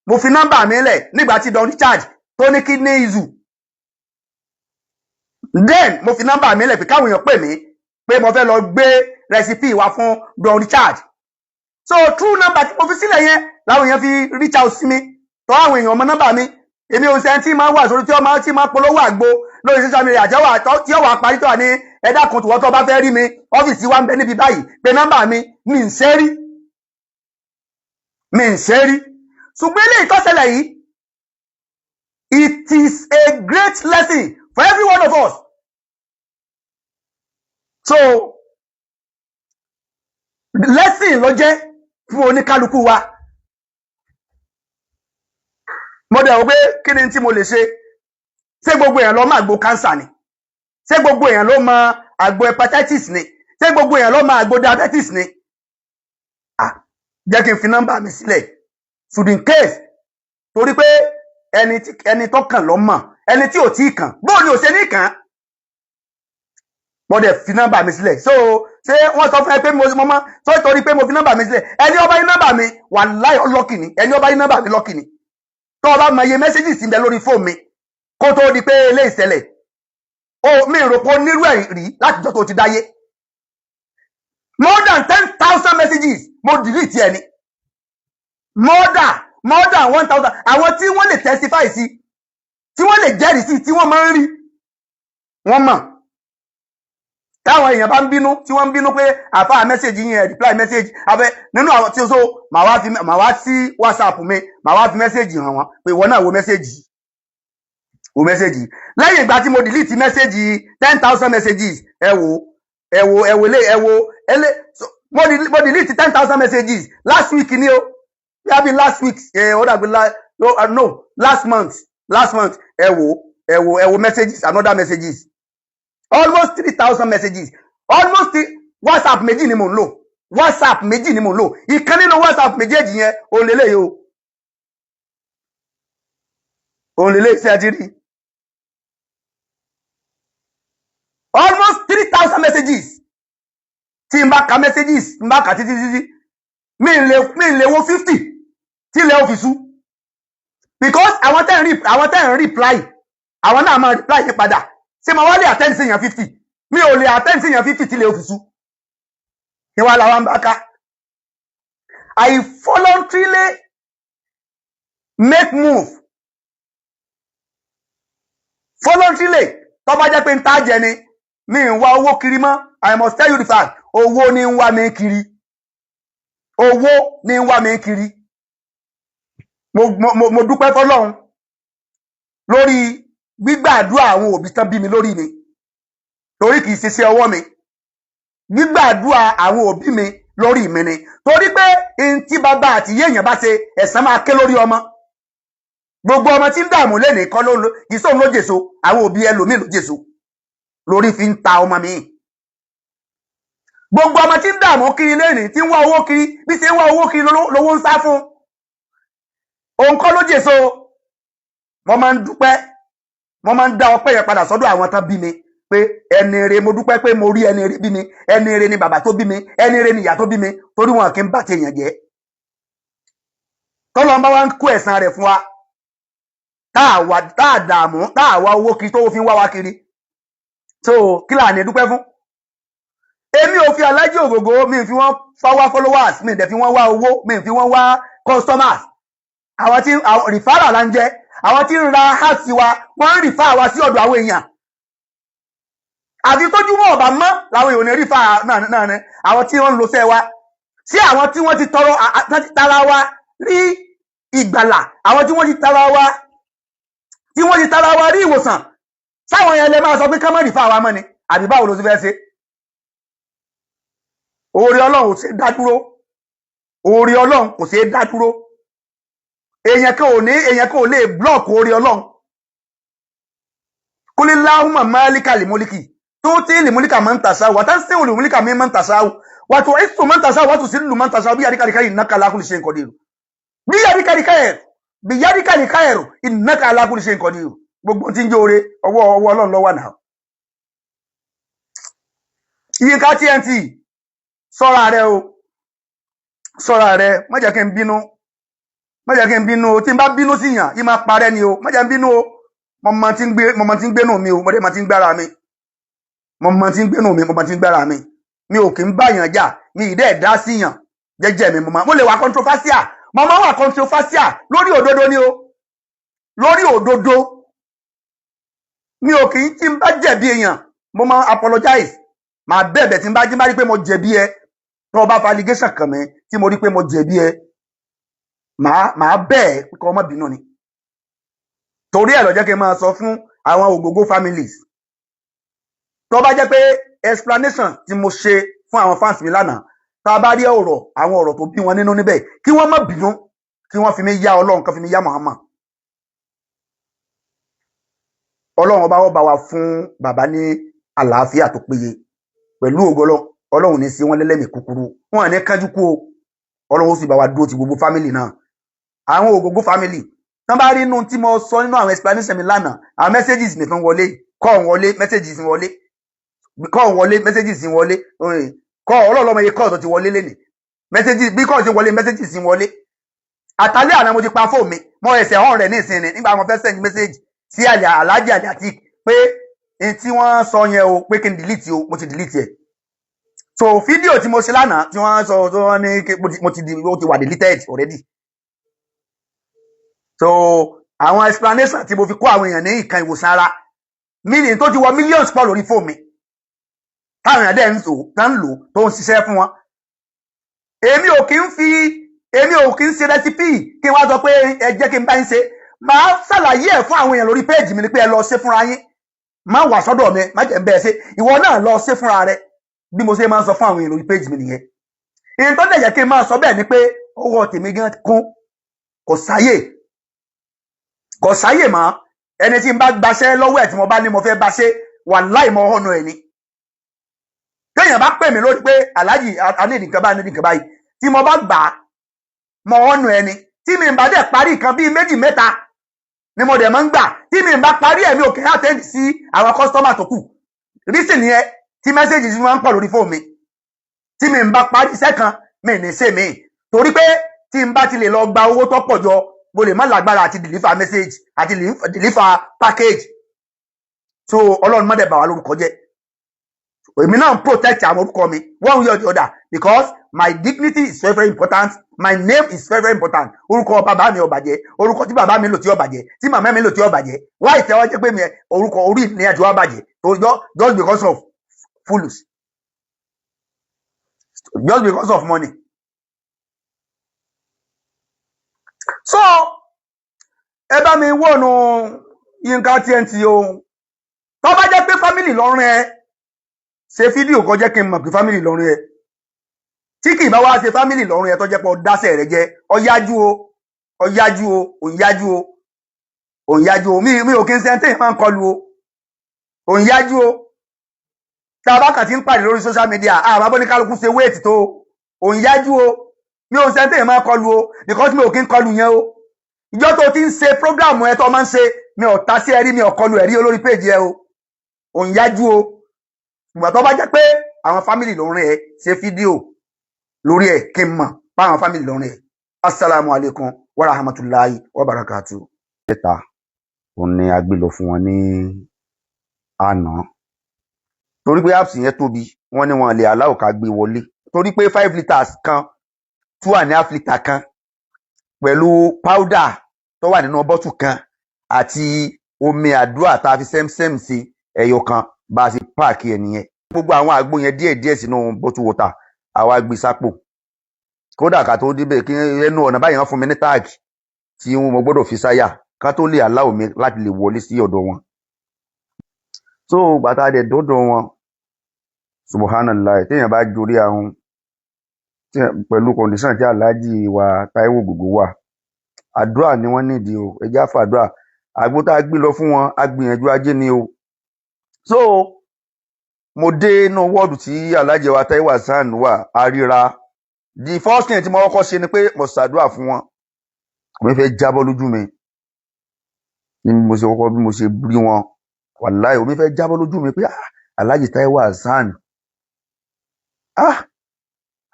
Mo fi number mi lẹ̀ nígbà tí Don Richard tó ní kidney issue. Then mo fi number mi lẹ̀ pé káwọn èèyàn pè mí pé mo fẹ́ lọ gbé recipe wá fún Don Richard. So true number tí mo fi sílẹ̀ yẹn láwọn èèyàn fi reach out sí mi tó àwọn èèyàn ọmọ nọ́mbà mi èmi ò sẹ́ni tí máa wà sórí tí ó máa polówó àgbo lórí social media tí ó wà parí tó wà ní ẹ̀dá kan tó bá fẹ́ rí mi ọ́fíìsì wa ń bẹ níbi báyìí pé nọ́mbà mi mi ń ṣe rí ṣùgbọ́n ilé ìtọ́sẹ̀lẹ̀ yìí it is a great lesson for every one of us. So lesson ló jẹ́ fún oníkálukú wa. Mo dẹ̀ wò pé kí ni tí mo lè ṣe? Ṣé gbogbo èèyàn ló mọ àgbo cancer ni? Ṣé gbogbo èèyàn ló mọ àgbo hepatitis ni? Ṣé gbogbo èèyàn ló mọ àgbo diabetes ni? Jẹ́ kí n fi nọ́mbà mi sílẹ̀. Should in case torí pé ẹni tó kàn ló mọ̀, ẹni tí ò tí kàn, bó ni ò ṣe ní kàn? Mo dẹ̀ fi nọ́mbà mi sílẹ̀. So ṣé wọ́n sọ fún ẹ pé mo mọ́ tó torí pé mo fi nọ́mbà mi sílẹ̀. Ẹni ó bá ní nọ́mbà mi wàláhì lucky ni. Ẹni ó bá ní nọ́mbà mi lucky ni. Tó o bá mọ iye messages ń bẹ lórí fóònù mi kó tó di pé ilé ìṣẹ̀lẹ̀. Mi rò pé onírú ẹ̀ rí láti jọ́ tó ti dáyé. More than 10,000 messages mo delete ẹ ni. More than 1,000. Àwọn tí wọ́n lè testify sí, tí wọ́n lè jẹ́rìí sí, tí wọ́n máa ń rí, wọ́n mọ̀. Táwọn èèyàn bá ń bínú, tí wọ́n ń bínú pé àfáà message yẹn reply message abẹ́ nínú àwọn tí ó so màá wá sí WhatsApp mi, màá wá fi message hàn wọ́n pé ìwọ náà wo message. Lẹ́yìn ìgbà tí mo delete message 10,000 messages, mo delete 10,000 messages last week ni o. Maybe last week, last month, messages, another messages. Almost 3,000 messages. Almost WhatsApp méjì ni mo ń lò. Ìkan nínú WhatsApp méjèèjì yẹn, òun lélẹ̀ iṣẹ́ àjírí. Almost 3,000 messages. Tí n bá ka messages, n bá ka títí. Mi lè wo 50 tí ilẹ̀ òfìsú. Because àwọn tẹ́ ń reply, àwọn náà máa reply yẹn padà. Ṣé ma wá lè attend sí èèyàn 50? Mi ò lè attend sí èèyàn 50 tí ilẹ̀ òfìsú. Ìwà làwọn bá ká. I voluntarily make move. Voluntarily tó bá jẹ́ pé ń tájẹ ni mi ń wá owó kiri mọ́. I must tell you the fact. Owó ni ń wá mi kiri. Mo dúpẹ́ fọ́lọ́run lórí gbígbàdúrà àwọn òbí tán bí mi lórí mi. Torí kìí ṣe ọwọ́ mi. Gbígbàdúrà àwọn òbí mi lórí mi ni. Torí pé in tí bàbá àti ìyá èèyàn bá ṣe ẹ̀san máa ké lórí ọmọ. Gbogbo ọmọ tí ń dààmú lẹ́nìí kọ́ ìṣòro ló jèso, àwọn òbí ẹlòmíì ló jèso. Lórí fi ń ta ọmọ mi. Gbogbo ọmọ tí ń dààmú kiri lẹ́nìí tí ń wá owó kiri, bí ṣe ń wá owó kiri lówó ń sá fún. Òun kọ́ ló jèso. Mo máa ń dúpẹ́, mo máa ń dá ọpẹ́ yẹn padà sọ́dọ̀ àwọn tán bí mi pé ẹni rere, mo dúpẹ́ pé mo rí ẹni rere bí mi, ẹni rere ni bàbá tó bí mi, ẹni rere ni ìyá tó bí mi, torí wọn kì í bá tèèyàn jẹ́. Tọ́lọ́run bá wá ń kó ẹ̀san rẹ̀ fún wa. Tá dààmú, tá wá owó kiri tó fi ń wá wá kiri. So kí là ní dúpẹ́ fún? Èmi ò fi Alhaji Ogogo, mi fi wọ́n wá followers, mi dẹ̀ fi wọ́n wá owó, mi fi wọ́n wá customers. Àwọn tí referral là ń jẹ́, àwọn tí ń ra house wa, wọ́n ń refer wa sí ọ̀dọ̀ àwọn èèyàn. Àti tójú wọn ọ̀bà mọ́ làwọn èèyàn ní refer náà ni àwọn tí wọ́n ń lo sẹ́ wa. Sí àwọn tí wọ́n ti tara wa rí ìgbàlà, àwọn tí wọ́n ti tara wa rí ìwòsàn. Sáwọn yẹn lè máa sọ pé ká má refer wa mọ́ ni, àbí báwo ló ti fẹ́ ṣe? Oore Ọlọ́run kò ṣe dá dúró. Èèyàn kan ò lè block oore Ọlọ́run. Kulillahumma malikal mulki tu'til mulka man tasha wa tanzi'ul mulka mimman tasha wa tu'izzu man tasha wa tuzillu man tasha bi yadikal khayr innaka ala kulli shay'in qadir. Bi yadikal khayr innaka ala kulli shay'in qadir. Gbogbo tí ń jẹ́ oore ọwọ́ Ọlọ́run ló wà náà. Yinka Tnt sọ́ra rẹ̀ má jẹ́ kí n bínú tí n bá bínú sí yàn yí máa parẹ́ ni o, má jẹ́ n bínú o. Mo mọ̀ tí ń gbénú mi o, mo dẹ̀ mọ̀ tí ń gbára mi. mi ò kì í báyàn jà mi ì dẹ́ dá síyàn jẹ́jẹ́ mi mo lè wà controversial mo máa wà controversial lórí òdodo ni o lórí òdodo mi ò kì í tí n bá jẹ̀bi èèyàn mo máa apologize màá bẹ̀bẹ̀ tí n bá rí pé mo jẹ̀bi ẹ tó bá fa allegation kàn mí tí mo rí pé mo jẹ̀bi ẹ màá bẹ̀ ẹ́ kó má bínú ni torí ẹ̀ ló jẹ́ kí n máa sọ fún àwọn Ogogo families tó bá jẹ́ pé explanation tí mo ṣe fún àwọn fans mi lánàá tá a bá rí àwọn ọ̀rọ̀ tó bí wọn nínú níbẹ̀ kí wọ́n má bínú kí wọ́n fi mí yá Ọlọ́run kan fi mí yá Muhammad Ọlọ́run ọba wa fún bàbá ní àlàáfíà tó péye pẹ̀lú ògo Ọlọ́run ní sí wọn lẹ́lẹ́mì kúkúrú wọn ní kánjú kú o Ọlọ́run ó sì bá wa dúró ti gbogbo family náà àwọn Ogogo family tán bá rí inú tí mo sọ nínú àwọn explanation mi lánàá àwọn messages mi tún wọlé call wọlé messages wọlé call wọlé messages wọlé call ọlọ́ọ̀lọ́mọ iye call tó ti wọlé lẹ́nìí messages bí call ti wọlé messages wọlé àtàlẹ́ àná mo ti pa fóònù mi mo ẹsẹ̀ hàn rẹ̀ ní ìsinmi nígbà mo fẹ́ send message sí Alhaji Ati pé n tí wọ́n sọ yẹn o pé kí n delete o mo ti delete ẹ̀ so fídíò tí mo ṣe lánàá tí wọ́n sọ tó wọ́n ní ó ti wà deleted already so àwọn explanation tí mo fi kó àwọn èèyàn ní ìkan ìwòsàn ara meaning tó ti wọ millions pọ̀ lórí fóònù mi táwọn èèyàn dẹ̀ ń lò tó ń ṣiṣẹ́ fún wọn èmi ò kí ń ṣe recipe kí n wá sọ pé ẹ jẹ́ kí n bá yín ṣe màá ṣàlàyé ẹ̀ fún àwọn èèyàn lórí péèjì mi ni pé ẹ lọ ṣe fúnra yín má wà sọ́dọ̀ mi má jẹ́ ń bẹ́ẹ̀ ṣe ìwọ náà lọ ṣe fúnra rẹ bí mo ṣe máa ń sọ fún àwọn èèyàn lórí péèjì mi nìyẹn ìyẹn tó dẹ̀ jẹ́ kí n máa sọ bẹ́ẹ̀ ni pé owó tèmi gan kún kò sáyè mọ́ ẹni tí n bá gbaṣẹ́ lọ́wọ́ ẹ̀ tí mo bá ní mo fẹ́ bá ṣe wàláhì mọ́ ọ̀nà ẹ̀ ni téèyàn bá pè mí lórí pé Alhaji anídìkan báyìí tí mo bá gbà á mọ́ ọ̀nà ẹ̀ ni tí mi bá dẹ̀ parí nǹkan bíi méjì mẹ́ta ni mo dẹ̀ máa ń gbà tí mi bá parí ẹ̀mí òkè àtẹ́ǹdì sí àwọn kọ́sítọ́mà tó kù rísìn yẹn tí mẹ́sẹ̀jì ti máa ń pọ̀ lórí fóònù mi tí mi bá parí iṣẹ́ kan mi ní ṣe mí torí pé tí n bá ti lè lọ gba owó tó pọ̀ jọ mo lè má lágbára àti deliver message àti deliver package so Ọlọ́run má dẹ̀ bà wá lórúkọ jẹ́ èmi náà ń protect àwọn orúkọ mi one way or the other because my dignity is very very important my name is very very important orúkọ bàbá mi ò bàjẹ́ orúkọ tí bàbá mi lò tí ò bàjẹ́ tí màmá mi lò tí ò bàjẹ́ why tẹ́ wá jẹ́ pé mi orúkọ orí mi àti wá bàjẹ́ just because of fools just because of money so ẹ bá mi wọnú Yinka Tnt o tó bá jẹ́ pé family lọ́rùn ẹ ṣe fídíò kó jẹ́ kí n mọ̀ pé family lọ́rùn ẹ tí kì í bá wá ṣe family lọ́rùn ẹ tó jẹ́ pé ọ̀dásẹ̀ rẹ jẹ́ òǹyájú o mi ò kí ń sẹ́ńtẹ̀ máa ń kọlu o òǹyájú o tá a bá kàn ti ń pàdé lórí social media àwọn abọ́nikálukú ṣe wéètì tó òǹyájú o mi ò sẹ́ńtẹ̀ máa kọlu o because mi ò kí ń kọlu yẹn o ìjọ tó ti ń ṣe program ẹ tó máa ń ṣe mi ò ta sí ẹrí mi ò kọlu ẹrí olórí péjì ẹ o òǹyájú o ìgbà tó bá jẹ́ pé àwọn family lọ́rùn ẹ ṣe fídíò lórí ẹ kí n mọ̀ pa àwọn family lọ́rùn ẹ assalamu alaikum wa rahmatullahi wa barakatuh. Mẹ́ta òun ni a gbé lọ fún wọn ní àná torí pé apps yẹn tóbi wọ́n ní wọn lè aláwọ̀ ká gbé wọlé torí pé 5 litres kan 2.5 litre kan pẹ̀lú powder tó wà nínú bọ́tù kan àti omi àdúrà tá a fi sẹ́msẹ́m sí ẹyọ kan bá a ṣe páàkì ẹ̀ nìyẹn gbogbo àwọn àgbo yẹn díẹ̀díẹ̀ sínú bọ́tù water àwa gbé sápò kódà ká tó débẹ̀ kí ẹnu ọ̀nà báyìí wọ́n fún mi ní táàgì tí mo gbọ́dọ̀ fi sáyà ká tó lè aláwọ̀ mi láti lè wọlé sí ọ̀dọ̀ wọn so bàtà dẹ̀ dọ́dọ̀ wọn subhanallah téèyàn bá jorí ahun pẹ̀lú kọ̀ǹdíṣàn tí Alhaji wa Taiwo Ogogo wà àdúrà ni wọ́n nídìí o ẹjẹ́ àfàdúrà àgbo tá a gbé lọ fún wọn a gbìyànjú ajé ni o so mo dé inú wọ́ọ̀dù tí Alhaji wa Taiwo Hassan wà àríra the first thing tí mo kọ́kọ́ ṣe ni pé mo ṣàdúrà fún wọn mo fẹ́ jábọ́ lójú mi bí mo ṣe rí wọn wàláhì omi fẹ́ jábọ́ lójú mi pé Alhaji Taiwo Hassan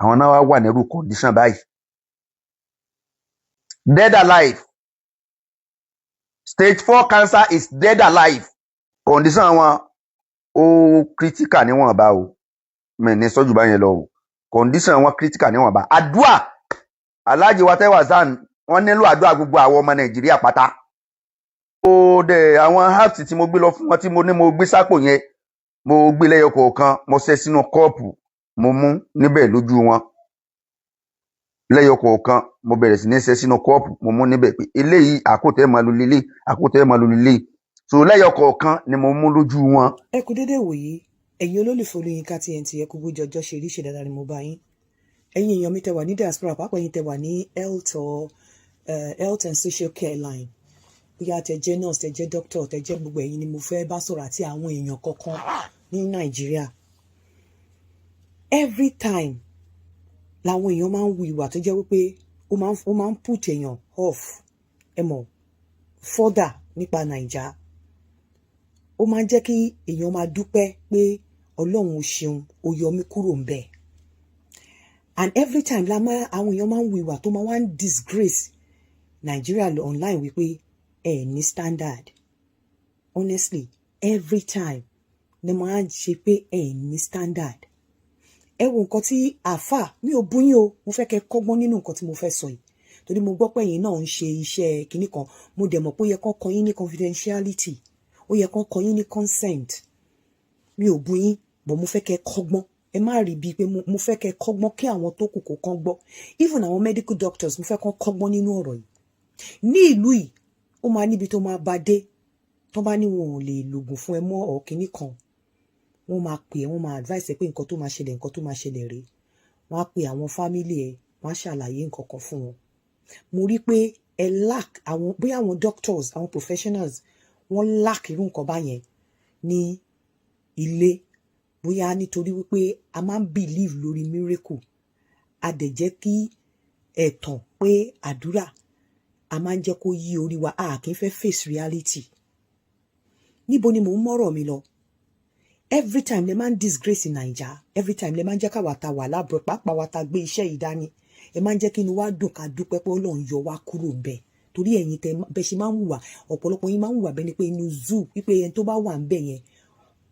àwọn náà wà nírú condition báyìí dead alive stage 4 cancer is dead alive condition wọn ó critical níwọ̀n bá o mi ní sọ́jú báyẹn lọ o condition wọn critical níwọ̀nba àdúà Alhaji wa Taiwo Hassan wọ́n nílò àdúà gbogbo àwọn ọmọ Nàìjíríà pátá ó dẹ̀ àwọn herbs tí mo gbé lọ fún wọn tí mo ní mo gbé sápò yẹn mo gbé lẹ́yọ kọ̀ọ̀kan mo ṣe sínú kọ́ọ̀pù mo mú níbẹ̀ lójú wọn lẹ́yọ kọ̀ọ̀kan mo bẹ̀rẹ̀ sí ní ṣe sínú kọ́ọ̀pù mo mú níbẹ̀ pé eléyìí àkótẹ́ máa lu lílé àkótẹ́ máa lu lílé so lẹ́yọ kọ̀ọ̀kan ni mo mú lójú wọn. Ẹ kú dédé wòyí ẹ̀yin olólùfẹ́ Yinka Tnt ẹ kú bójú ọjọ́ ṣe rí ṣe dáadáa ni mo bá yín ẹ̀yin èèyàn mi tẹ́ wà ní diaspora pàápàá yín tẹ́ wà ní health and social care line bóyá tẹ́ jẹ́ nurse tẹ́ jẹ́ doctor tẹ́ jẹ́ gbogbo ẹ̀yin ni mo fẹ́ bá sọ̀rọ̀ àti àwọn èèyàn kọ̀ọ̀kan ní Nàìjíríà every time làwọn èèyàn máa ń wu ìwà tó jẹ́ wípé ó máa ń put èèyàn off ẹ mọ̀ further nípa Nàìjà ó máa ń jẹ́ kí èèyàn máa dúpẹ́ pé Ọlọ́run ò ṣeun ó yọ mí kúrò ńbẹ̀ and every time àwọn èèyàn máa ń wu ìwà tó máa wá ń disgrace Nàìjíríà online wípé ẹ ní standard honestly every time ni máa ń ṣe pé ẹ ní standard ẹ wo nǹkan tí àáfà mi ò bú yín o mo fẹ́ kẹ́ kọ́gbọ́n nínú nǹkan tí mo fẹ́ sọ yìí torí mo gbọ́ pé ẹ̀yin náà ń ṣe iṣẹ́ kinní kan mo dẹ̀ mọ̀ pé ó yẹ kán kọ́ yín ní confidentiality ó yẹ kán kọ́ yín ní consent mi ò bú yín bọ̀ mo fẹ́ kẹ́ kọ́gbọ́n ẹ má rí bíi pé mo fẹ́ kẹ́ kọ́gbọ́n kí àwọn tó kù kó kán gbọ́ even àwọn medical doctors mo fẹ́ kán kọ́gbọ́n nínú ọ̀rọ̀ yìí ní ìlú yìí ó máa níbi tó máa bá dé tó bá ní wọn ò lè lògùn fún ẹ mọ́ ọ̀ kinní kan wọ́n máa pè ẹ́ wọ́n máa advice ẹ pé nǹkan tó máa ṣẹlẹ̀ rèé wọ́n á pe àwọn family ẹ wọ́n á ṣàlàyé nǹkan kan fún wọn mo rí pé ẹ lack àwọn bóyá àwọn doctors àwọn professionals wọ́n lack irú nǹkan báyẹn ní ilé bóyá nítorí wípé a máa ń believe lórí miracle a dẹ̀ jẹ́ kí ẹ̀tàn pé àdúrà a máa ń jẹ́ kó yí orí wa a kì í fẹ́ face reality níbo ni mò ń mọ́rọ̀ mi lọ every time le máa ń disgrace Naija every time le máa ń jẹ́ káwa ta wà láàbọ̀ pàápàá wa ta gbé iṣẹ́ yìí dání ẹ máa ń jẹ́ kí inú wa dùn ká dúpẹ́ pé Ọlọ́run yọ wá kúrò ńbẹ̀ torí ẹ̀yin tẹ́ bẹ́ ṣe máa ń hùwà ọ̀pọ̀lọpọ̀ yín máa ń hùwà bẹ́ẹ̀ ni pé inú zoo wípé ẹni tó bá wà ńbẹ̀ yẹn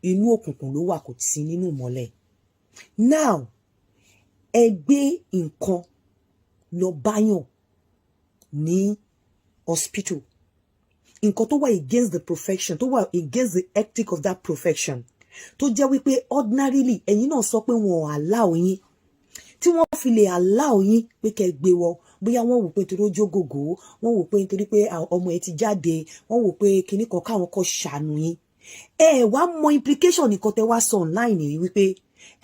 inú òkùnkùn ló wà kò sí nínú ìmọ́lẹ̀ now ẹ gbé nǹkan lọ báyàn ní hospital nǹkan tó wà against the profession tó wà against the ethic of that profession tó jẹ́ wípé ordinarily ẹ̀yin náà sọ pé wọn ò allow yín tí wọ́n fi lè allow yín pé kẹ́ gbé wọ bóyá wọ́n wò pé nítorí ó jógògó wọ́n wò pé nítorí pé ọmọ ẹ ti jáde wọ́n wò pé kinní kan káwọn kan ṣàánú yín ẹ wá mọ implication nìkan tẹ́ wá sọ online yìí wípé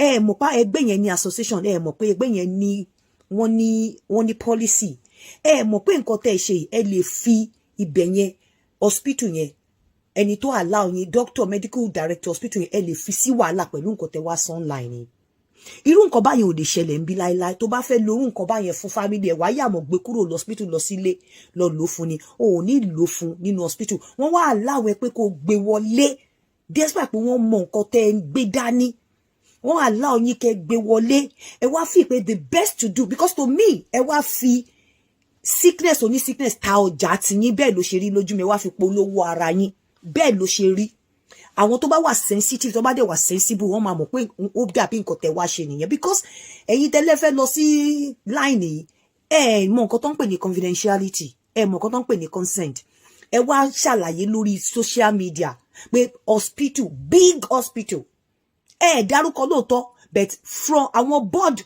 ẹ mọ̀ pa ẹgbẹ́ yẹn ní association ẹ mọ̀ pé ẹgbẹ́ yẹn ní wọ́n ní policy ẹ mọ̀ pé nǹkan tẹ́ ṣe ẹ lè fi ibẹ̀ yẹn hospital yẹn ẹni tó allow yín doctor medical director hospital yẹn ẹ lè fi sí wàhálà pẹ̀lú nǹkan tẹ́ wá sọ online ni irú nǹkan báyẹn ò lè ṣẹlẹ̀ ń bí láéláé tó bá fẹ́ lo irú nǹkan báyẹn fún family ẹ̀ wá yà mọ̀ gbé kúrò lọ hospital lọ sílé lọ lò fún ni o ò ní lò fún nínú hospital wọ́n wá allow ẹ pé kó gbé wọlé despite pé wọ́n mọ nǹkan tẹ́ ẹ ń gbé dání wọ́n allow yín kẹ́ gbé wọlé ẹ wá fi pé the best to do because to me ẹ wá fi sickness oní sickness ta ọjà tiyín bẹ́ẹ̀ ló ṣe rí lójú mi ẹ wá fi polówó ara yín bẹ́ẹ̀ ló ṣe rí àwọn tó bá wà sensitive tó bá dẹ̀ wà sensible wọ́n máa mọ̀ pé ó dàbí nǹkan tẹ́ wá ṣe nìyẹn because ẹ̀yin tẹ́lẹ̀ fẹ́ lọ sí line yìí ẹ mọ̀ nǹkan tó ń pè ní confidentiality ẹ mọ̀ nǹkan tó ń pè ní consent ẹ wá ṣàlàyé lórí social media pé hospital big hospital ẹ dárúkọ lóòótọ́ but from àwọn board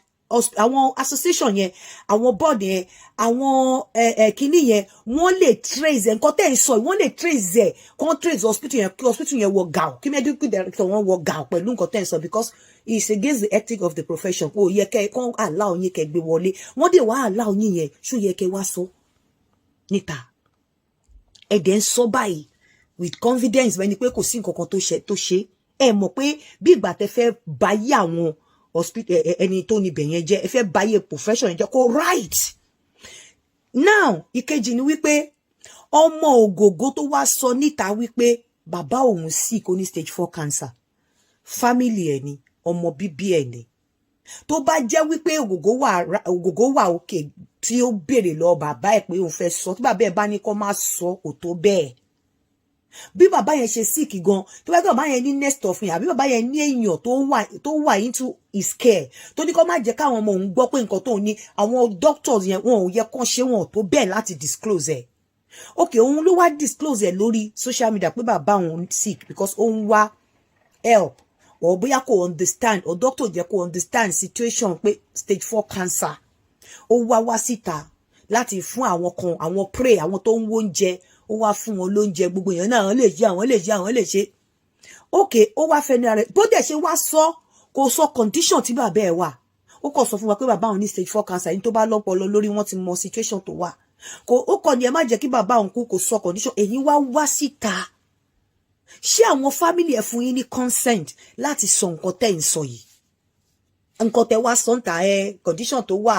àwọn association yẹn àwọn board yẹn àwọn kinní yẹn wọ́n lè trace nǹkan tẹ́ ń sọ wọ́n lè trace kàn trace hospital yẹn kí hospital yẹn wọ gàù kí medical director wọn wọ gàù pẹ̀lú nǹkan tẹ́ ń sọ because it's against the ethic of the profession kò yẹ kẹ́ kàn allow yín kẹ́ gbé wọlé wọ́n dẹ̀ wá allow yín yẹn ṣó yẹ kẹ́ wá sọ níta ẹ dẹ̀ ń sọ báyìí with confidence bẹ́ẹ̀ ni pé kò sí nǹkan kan tó ṣe ẹ mọ̀ pé bí ìgbà tẹ́ fẹ́ báyé àwọn hospital ẹni tó níbẹ̀ yẹn jẹ́ ẹ fẹ́ báyé profession yẹn jẹ́ kó right now ìkejì ni wípé ọmọ Ògògó tó wá sọ níta wípé bàbá òun sick ó ní stage 4 cancer family ẹ̀ ni ọmọ bíbí ẹ̀ ni tó bá jẹ́ wípé Ògògó wà òkè tí ó béèrè lọ bàbá ẹ̀ pé òun fẹ́ sọ tí bàbá ẹ̀ bá ní kó má sọ kò tó bẹ́ẹ̀ bí bàbá yẹn ṣe sick gan tó bá bàbá yẹn ní next of yẹn àbí bàbá yẹn ní èèyàn tó wà into his care tó ní kó má jẹ́ káwọn ọmọ òun gbọ́ pé nǹkan tó ní àwọn doctors yẹn wọn ò yẹ kán ṣe wọn tó bẹ́ẹ̀ láti disclose ẹ̀ okay òun ló wá disclose ẹ̀ lórí social media pé bàbá òun sick because òun wá help or bóyá kò understand or doctor jẹ́ kò understand situation pé stage 4 cancer ó wá síta láti fún àwọn kan àwọn pray àwọn tó ń wo oúnjẹ ó wá fún wọn lóúnjẹ gbogbo èèyàn náà àwọn lè ṣe okay ó wá fẹnu ara bó dẹ̀ ṣe wá sọ kò sọ condition tí bàbá ẹ̀ wà ó kàn sọ fún wa pé bàbá òun ní stage 4 cancer yìí tó bá lọ́pọlọ lórí wọn ti mọ situation tó wà ó kàn ní ẹ má jẹ́ kí bàbá òun kú kò sọ condition èyí wá síta ṣé àwọn family ẹ̀ fún yín ní consent láti sọ nǹkan tẹ́ ń sọ yìí nǹkan tẹ́ wá sọ ń ta condition tó wà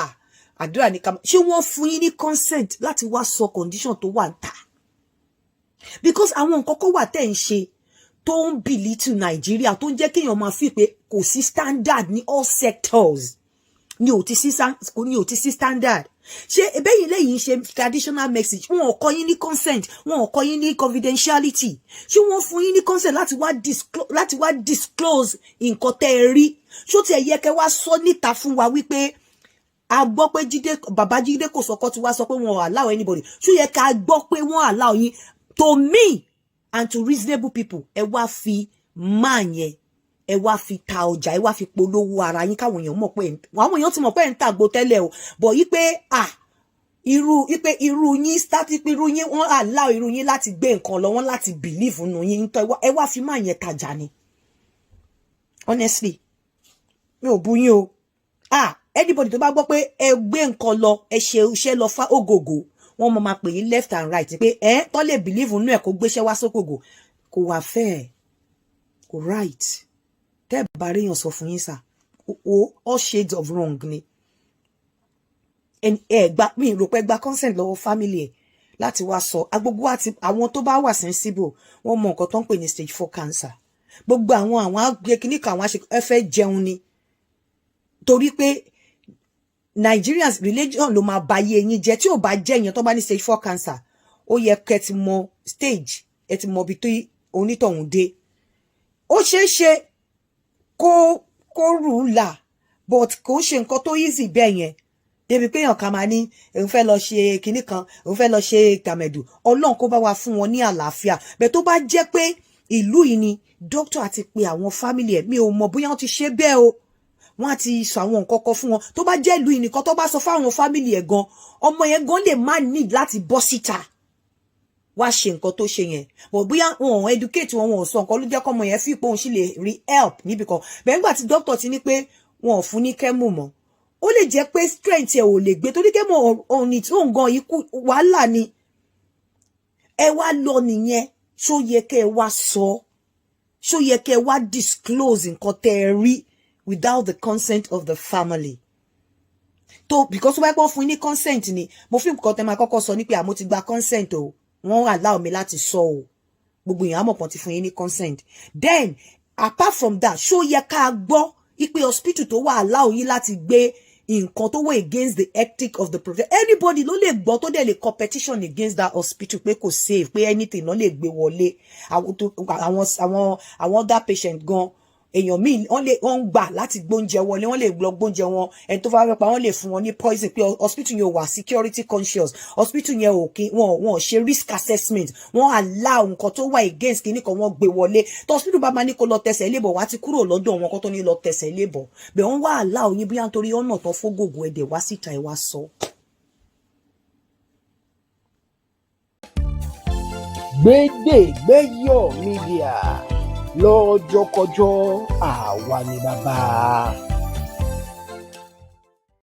àdúrà ní kàmá ṣé wọ́n fún yín ní consent láti wá sọ condition tó wà ń ta because àwọn nǹkan kó wà tẹ́ ń ṣe tó ń belittle Nàìjíríà tó ń jẹ́ kéèyàn máa fi pé kò sí standard ní all sectors ní ò ti sí standard ṣé ebeyin lẹ́yìn ṣe traditional message wọn ò kọ́ yín ní consent wọn ò kọ́ yín ní confidentiality ṣé wọ́n fún yín ní consent láti wá disclose nǹkan tẹ́ ẹ rí ṣó tiẹ̀ yẹ kẹ́ wá sọ níta fún wa wípé a gbọ́ pé bàbá Jídé kò sọkọ́ ti wá sọ pé wọn ò allow anybody ṣó yẹ ká gbọ́ pé wọ́n allow yín to me and to reasonable people ẹ wá fi máa yẹn ẹ wá fi ta ọjà ẹ wá fi polówó ara yín káwọn èèyàn mọ̀ pé àwọn èèyàn ti mọ̀ pé ń tàgbó tẹ́lẹ̀ o bọ̀ yí pé irú yín start pé irú yín wọ́n allow irú yín láti gbé nǹkan lọ wọ́n láti believe nínú yín ẹ wá fi máa yẹn tajà ni honestly mi ò bú yín o anybody tó bá gbọ́ pé ẹ gbé nǹkan lọ ẹ ṣe iṣẹ́ lọ fá Ògògò wọ́n mọ̀ máa pè yín left and right pé tó lè believe nínú ẹ̀ kó gbéṣẹ́ wá sókògò kò wà fair kò right tẹ́ bá rí yàn sọ fún yín sà all shades of wrong ni mi rò pé gba consent lọ́wọ́ family ẹ̀ láti wá sọ agbogbo àti àwọn tó bá wà sensible wọ́n mọ nǹkan tó ń pè ní stage 4 cancer gbogbo àwọn agbẹ́kíníkà àwọn ẹ fẹ́ jẹun ni torí pé Nigerians religion ló máa ba ayé yín jẹ́ tí ò bá jẹ́ yẹn tó bá ní stage 4 cancer ó yẹ kẹ́ ti mọ stage ẹ ti mọ ibi tó onítọ̀hún dé ó ṣeé ṣe kó rù ú là but kò ṣe nǹkan tó easy bẹ́ẹ̀ yẹn débi pé èèyàn kan máa ní òun fẹ́ lọ ṣe kinní kan òun fẹ́ lọ ṣe gàmẹ̀dù Ọlọ́run kó bá wa fún wọn ní àlàáfíà bẹ́ẹ̀ tó bá jẹ́ pé ìlú yìí ni doctor àti pé àwọn family ẹ̀ mi ò mọ̀ bóyá wọ́n ti ṣe bẹ́ẹ̀ o wọ́n á ti sọ àwọn nǹkan kan fún wọn tó bá jẹ́ ìlú yìí nìkan tó bá sọ fáwọn family ẹ̀ gan ọmọ yẹn gan lè má need láti bọ́ síta wá ṣe nǹkan tó ṣe yẹn but bóyá wọn ò educate wọn ò sọ nǹkan ló jẹ́ kọ́mọ yẹn fi pé òun sì lè rí help níbi kan bẹ́ẹ̀ nígbà tí doctor ti ní pé wọn ò fún ní kẹ́mù mọ́ ó lè jẹ́ pé strength ẹ̀ ò lè gbé torí kẹ́mù ọ̀nì tí òun gan ikú wàhálà ni ẹ wá lọ nìyẹn ṣó yẹ kẹ́ ẹ wá sọ ṣó yẹ kẹ́ ẹ wá disclose nǹkan tẹ́ ẹ rí without the consent of the family because wọ́n pọ́n fún ní consent ni mo fi nǹkan tẹ́ máa kọ́kọ́ sọ ní pé àmọ́ ti gba consent o wọ́n allow mi láti sọ o gbogbo èèyàn àmọ̀pọ̀ ti fún yín ní consent then apart from that ṣó yẹ ká gbọ́ ipe hospital tó wà allow yín láti gbé nǹkan tó wà against the ethic of the profession anybody ló lè gbọ́ tó dẹ̀ lè competition against that hospital pé kò safe pé anything ló lè gbé wọlé àwọn other patient gan èèyàn míì wọ́n gbà láti gbóúnjẹ wọlé wọ́n lè lọ gbóúnjẹ wọn ẹni tó fẹ́ pa wọ́n lè fún wọn ní poison pé hospital yẹn wà security conscious hospital yẹn wọn ṣe risk assessment wọ́n allow nǹkan tó wà against kìíní kan wọ́n gbé wọlé tó hospital bá máa ní kó lọ tẹsẹ̀ lébọ̀ wá ti kúrò lọ́dọ̀ wọn kó tó ní lọ tẹsẹ̀ lébọ̀ bẹ́ẹ̀ wọ́n wá allow yín bí nítorí ọ̀nà tó fógògò ẹ̀dẹ̀ wá síta ẹ̀ wá sọ. GBEDE-GBEYO media lọ́jọ́kọjọ́ àwa ni bàbá.